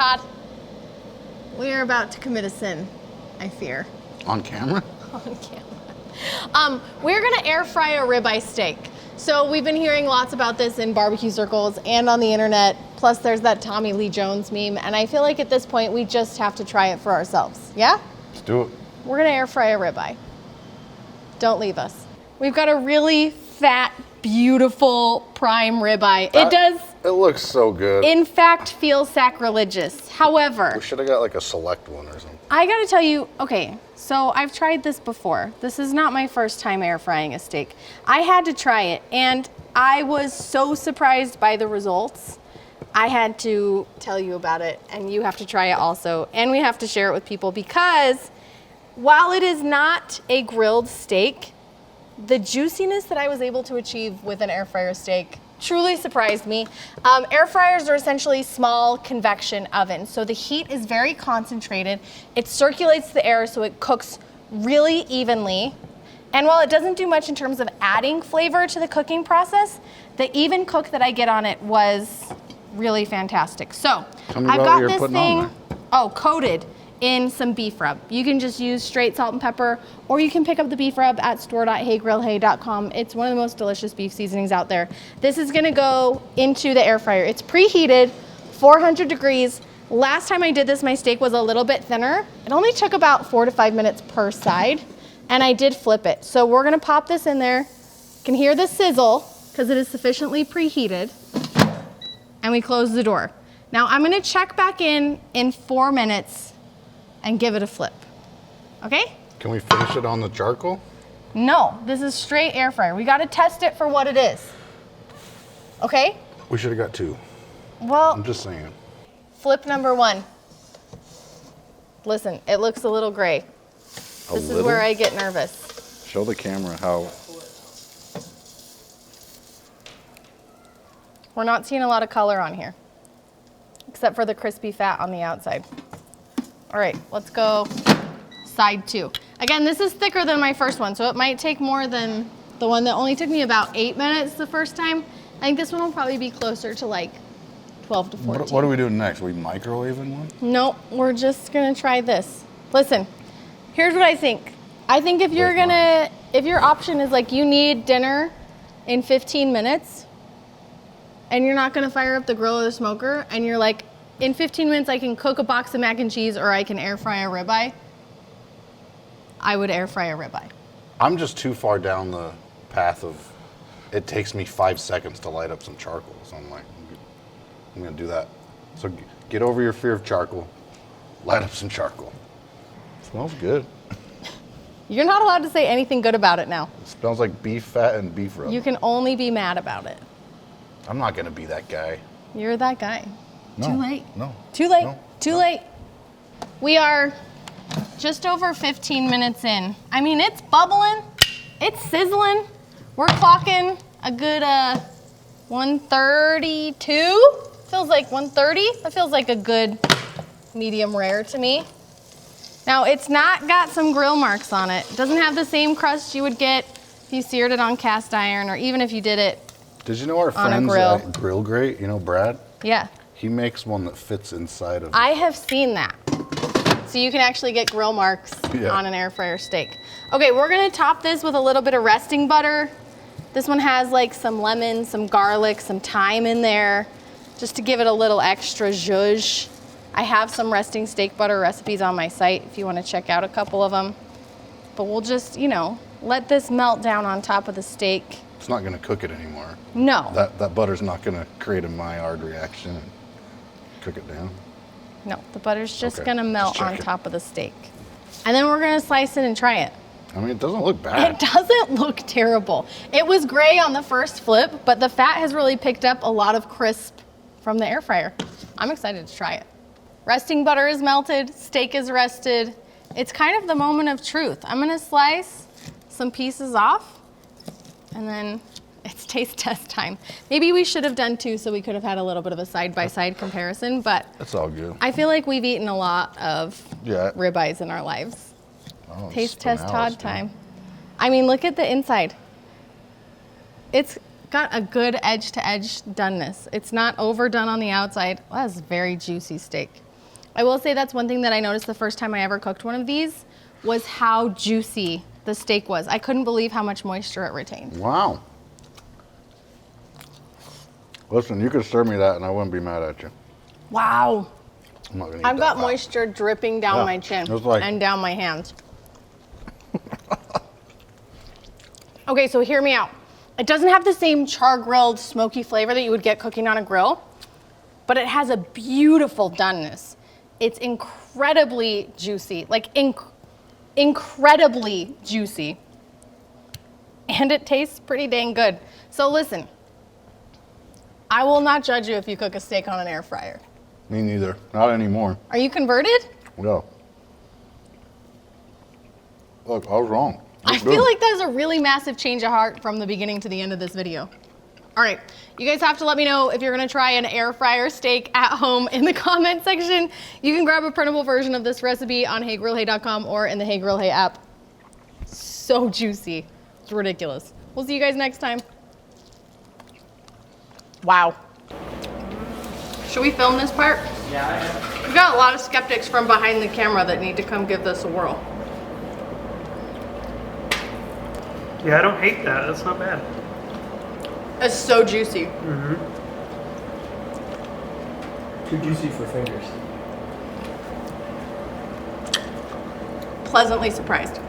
Todd. We are about to commit a sin, I fear. On camera? On camera. We're gonna air fry a ribeye steak. So we've been hearing lots about this in barbecue circles and on the internet. Plus there's that Tommy Lee Jones meme. And I feel like at this point, we just have to try it for ourselves. Yeah? Let's do it. We're gonna air fry a ribeye. Don't leave us. We've got a really fat, beautiful prime ribeye. It looks so good. In fact, feel sacrilegious. However, We should have got like a select one or something. I gotta tell you, okay, so I've tried this before. This is not my first time air frying a steak. I had to try it, and I was so surprised by the results. I had to tell you about it, and you have to try it also, and we have to share it with people because while it is not a grilled steak, the juiciness that I was able to achieve with an air fryer steak truly surprised me. Air fryers are essentially small convection ovens, so the heat is very concentrated. It circulates the air so it cooks really evenly. And while it doesn't do much in terms of adding flavor to the cooking process, the even cook that I get on it was really fantastic. So I've got this thing, coated in some beef rub. You can just use straight salt and pepper, or you can pick up the beef rub at store.heygrillhey.com. It's one of the most delicious beef seasonings out there. This is gonna go into the air fryer. It's preheated, 400 degrees. Last time I did this, my steak was a little bit thinner. It only took about 4 to 5 minutes per side, and I did flip it. So we're gonna pop this in there. You can hear the sizzle, because it is sufficiently preheated, and we close the door. Now I'm gonna check back in 4 minutes and give it a flip, okay? Can we finish it on the charcoal? No, this is straight air fryer. We gotta test it for what it is, okay? We should have got 2. Well, I'm just saying. flip number 1. Listen, it looks a little gray. This is where I get nervous. Show the camera how. We're not seeing a lot of color on here, except for the crispy fat on the outside. All right, let's go side 2. Again, this is thicker than my first one, so it might take more than the one that only took me about 8 minutes the first time. I think this one will probably be closer to like 12 to 14. What are we doing next? Are we microwaving one? No, we're just gonna try this. Listen, here's what I think. I think if your option is like you need dinner in 15 minutes and you're not gonna fire up the grill or the smoker and you're like, in 15 minutes, I can cook a box of mac and cheese or I can air fry a ribeye, I would air fry a ribeye. I'm just too far down the path of, it takes me 5 seconds to light up some charcoal. So I'm like, I'm gonna do that. So get over your fear of charcoal, light up some charcoal. It smells good. You're not allowed to say anything good about it now. It smells like beef fat and beef rub. You can only be mad about it. I'm not gonna be that guy. You're that guy. No, Too late. No. Too late. No, Too no. late. We are just over 15 minutes in. I mean, it's bubbling. It's sizzling. We're clocking a good 132. Feels like 130. That feels like a good medium rare to me. Now, it's not got some grill marks on it. It doesn't have the same crust you would get if you seared it on cast iron or even if you did it Did you know our on a friends grill. at Grill Grate, you know Brad? Yeah. He makes one that fits inside of I have seen that. So you can actually get grill marks on an air fryer steak. Okay, we're gonna top this with a little bit of resting butter. This one has like some lemon, some garlic, some thyme in there, just to give it a little extra zhuzh. I have some resting steak butter recipes on my site if you wanna check out a couple of them. But we'll just, let this melt down on top of the steak. It's not gonna cook it anymore. No. That butter's not gonna create a Maillard reaction and cook it down. No, the butter's just Okay, gonna melt just on checking. top of the steak. And then we're gonna slice it and try it. I mean, it doesn't look bad. It doesn't look terrible. It was gray on the first flip, but the fat has really picked up a lot of crisp from the air fryer. I'm excited to try it. Resting butter is melted, steak is rested. It's kind of the moment of truth. I'm gonna slice some pieces off, and then it's taste test time. Maybe we should have done 2 so we could have had a little bit of a side-by-side comparison, but That's all good. I feel like we've eaten a lot of Yeah. ribeyes in our lives. Oh, Taste test spineless, Todd dude. time. I mean, look at the inside. It's got a good edge to edge doneness. It's not overdone on the outside. Well, that's very juicy steak. I will say that's one thing that I noticed the first time I ever cooked one of these was how juicy the steak was. I couldn't believe how much moisture it retained. Wow. Listen, you could serve me that and I wouldn't be mad at you. Wow. I'm not gonna eat I've got that. moisture dripping down my chin it's like- and down my hands. Okay, so hear me out. It doesn't have the same char-grilled smoky flavor that you would get cooking on a grill, but it has a beautiful doneness. It's incredibly juicy, like incredibly juicy. And it tastes pretty dang good. So listen, I will not judge you if you cook a steak on an air fryer. Me neither. Not anymore. Are you converted? No. Look, I was wrong. I feel like that's a really massive change of heart from the beginning to the end of this video. All right, you guys have to let me know if you're gonna try an air fryer steak at home in the comment section. You can grab a printable version of this recipe on heygrillhey.com or in the Hey Grill Hey app. So juicy, it's ridiculous. We'll see you guys next time. Wow. Should we film this part? Yeah. We've got a lot of skeptics from behind the camera that need to come give this a whirl. Yeah, I don't hate that. That's not bad. It's so juicy. Too juicy for fingers. Pleasantly surprised.